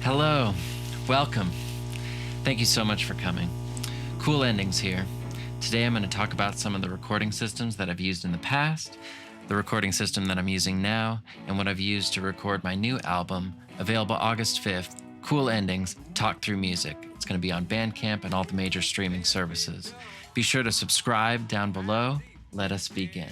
Hello, welcome. Thank you so much for coming. Cool Endings here. Today I'm going to talk about some of the recording systems that I've used in the past, the recording system that I'm using now, and what I've used to record my new album, available August 5th, Cool Endings, Talk Through Music. It's going to be on Bandcamp and all the major streaming services. Be sure to subscribe down below. Let us begin.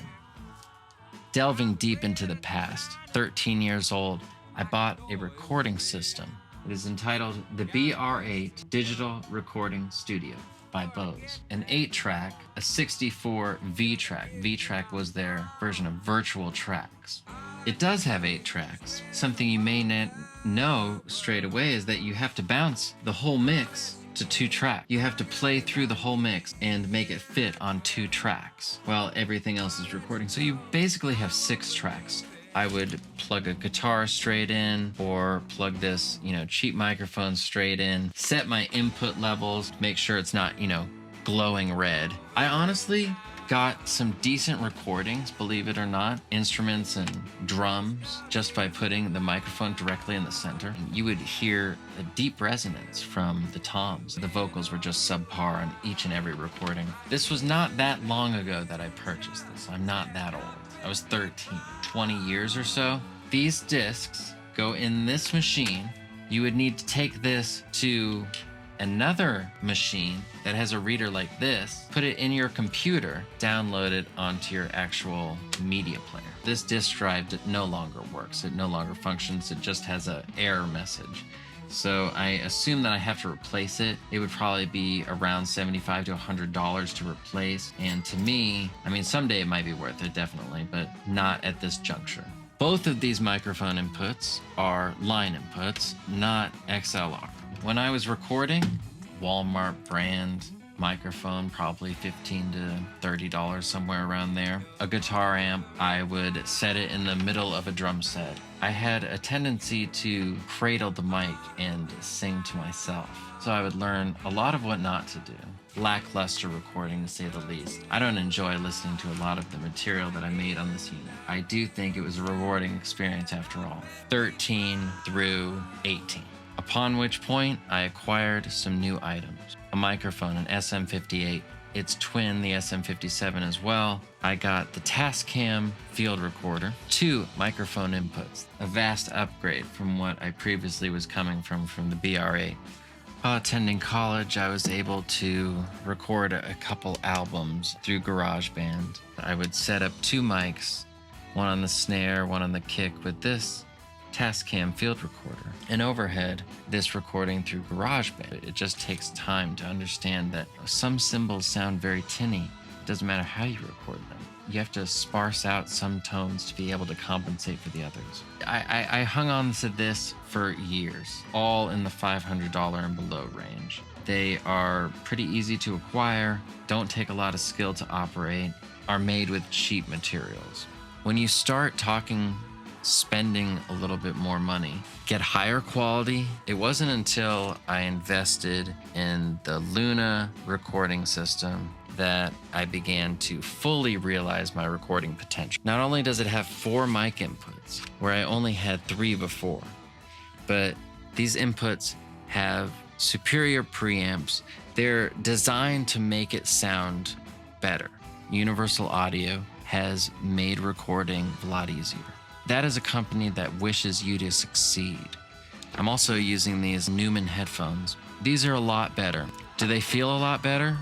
Delving deep into the past, 13 years old, I bought a recording system. It is entitled the BR8 Digital Recording Studio by Bose. An 8-track, a 64 V-track. V-track was their version of virtual tracks. It does have 8 tracks. Something you may not know straight away is that you have to bounce the whole mix to 2 tracks. You have to play through the whole mix and make it fit on 2 tracks while everything else is recording. So you basically have 6 tracks. I would plug a guitar straight in or plug this, cheap microphone straight in, set my input levels, make sure it's not, glowing red. I honestly got some decent recordings, believe it or not, instruments and drums, just by putting the microphone directly in the center. You would hear a deep resonance from the toms. The vocals were just subpar on each and every recording. This was not that long ago that I purchased this. I'm not that old. I was 13, 20 years or so. These discs go in this machine. You would need to take this to another machine that has a reader like this, put it in your computer, download it onto your actual media player. This disk drive no longer works. It no longer functions. It just has an error message. So I assume that I have to replace it. It would probably be around $75 to $100 to replace. And to me, someday it might be worth it, definitely, but not at this juncture. Both of these microphone inputs are line inputs, not XLR. When I was recording, Walmart brand microphone, probably $15 to $30, somewhere around there. A guitar amp, I would set it in the middle of a drum set. I had a tendency to cradle the mic and sing to myself. So I would learn a lot of what not to do. Lackluster recording, to say the least. I don't enjoy listening to a lot of the material that I made on this unit. I do think it was a rewarding experience after all. 13 through 18. Upon which point, I acquired some new items. A microphone, an SM58, its twin, the SM57 as well. I got the Tascam field recorder, 2 microphone inputs, a vast upgrade from what I previously was coming from the BR8. While attending college, I was able to record a couple albums through GarageBand. I would set up 2 mics, one on the snare, one on the kick with this Tascam field recorder. And overhead, this recording through GarageBand. It just takes time to understand that some cymbals sound very tinny. It doesn't matter how you record them. You have to sparse out some tones to be able to compensate for the others. I hung on to this for years, all in the $500 and below range. They are pretty easy to acquire, don't take a lot of skill to operate, are made with cheap materials. When you start spending a little bit more money, get higher quality. It wasn't until I invested in the Luna recording system that I began to fully realize my recording potential. Not only does it have 4 mic inputs, where I only had 3 before, but these inputs have superior preamps. They're designed to make it sound better. Universal Audio has made recording a lot easier. That is a company that wishes you to succeed. I'm also using these Neumann Headphones. These are a lot better. Do they feel a lot better?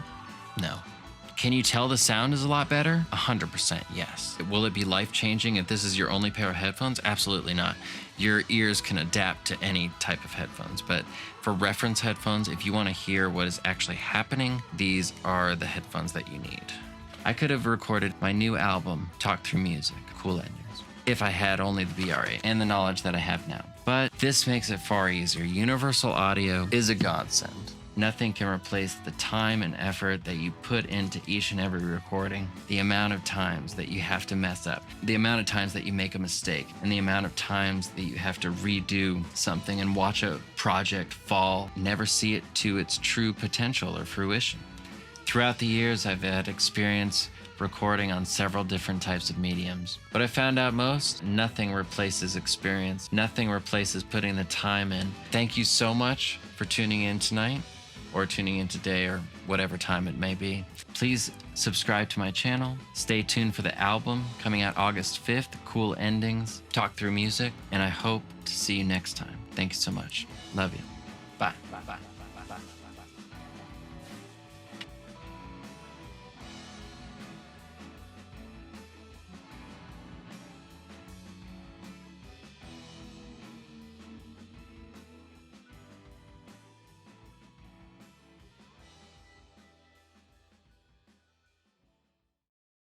No. Can you tell the sound is a lot better? 100% yes. Will it be life-changing if this is your only pair of headphones? Absolutely not. Your ears can adapt to any type of headphones, but for reference headphones, if you want to hear what is actually happening, these are the headphones that you need. I could have recorded my new album, Talk Through Music, Cool Endings, if I had only the BR8 and the knowledge that I have now. But this makes it far easier. Universal Audio is a godsend. Nothing can replace the time and effort that you put into each and every recording, the amount of times that you have to mess up, the amount of times that you make a mistake, and the amount of times that you have to redo something and watch a project fall, never see it to its true potential or fruition. Throughout the years, I've had experience recording on several different types of mediums. But I found out nothing replaces experience. Nothing replaces putting the time in. Thank you so much for tuning in tonight, or tuning in today, or whatever time it may be. Please subscribe to my channel. Stay tuned for the album coming out August 5th, Cool Endings, talk through music, and I hope to see you next time. Thank you so much. Love you. Bye. Bye.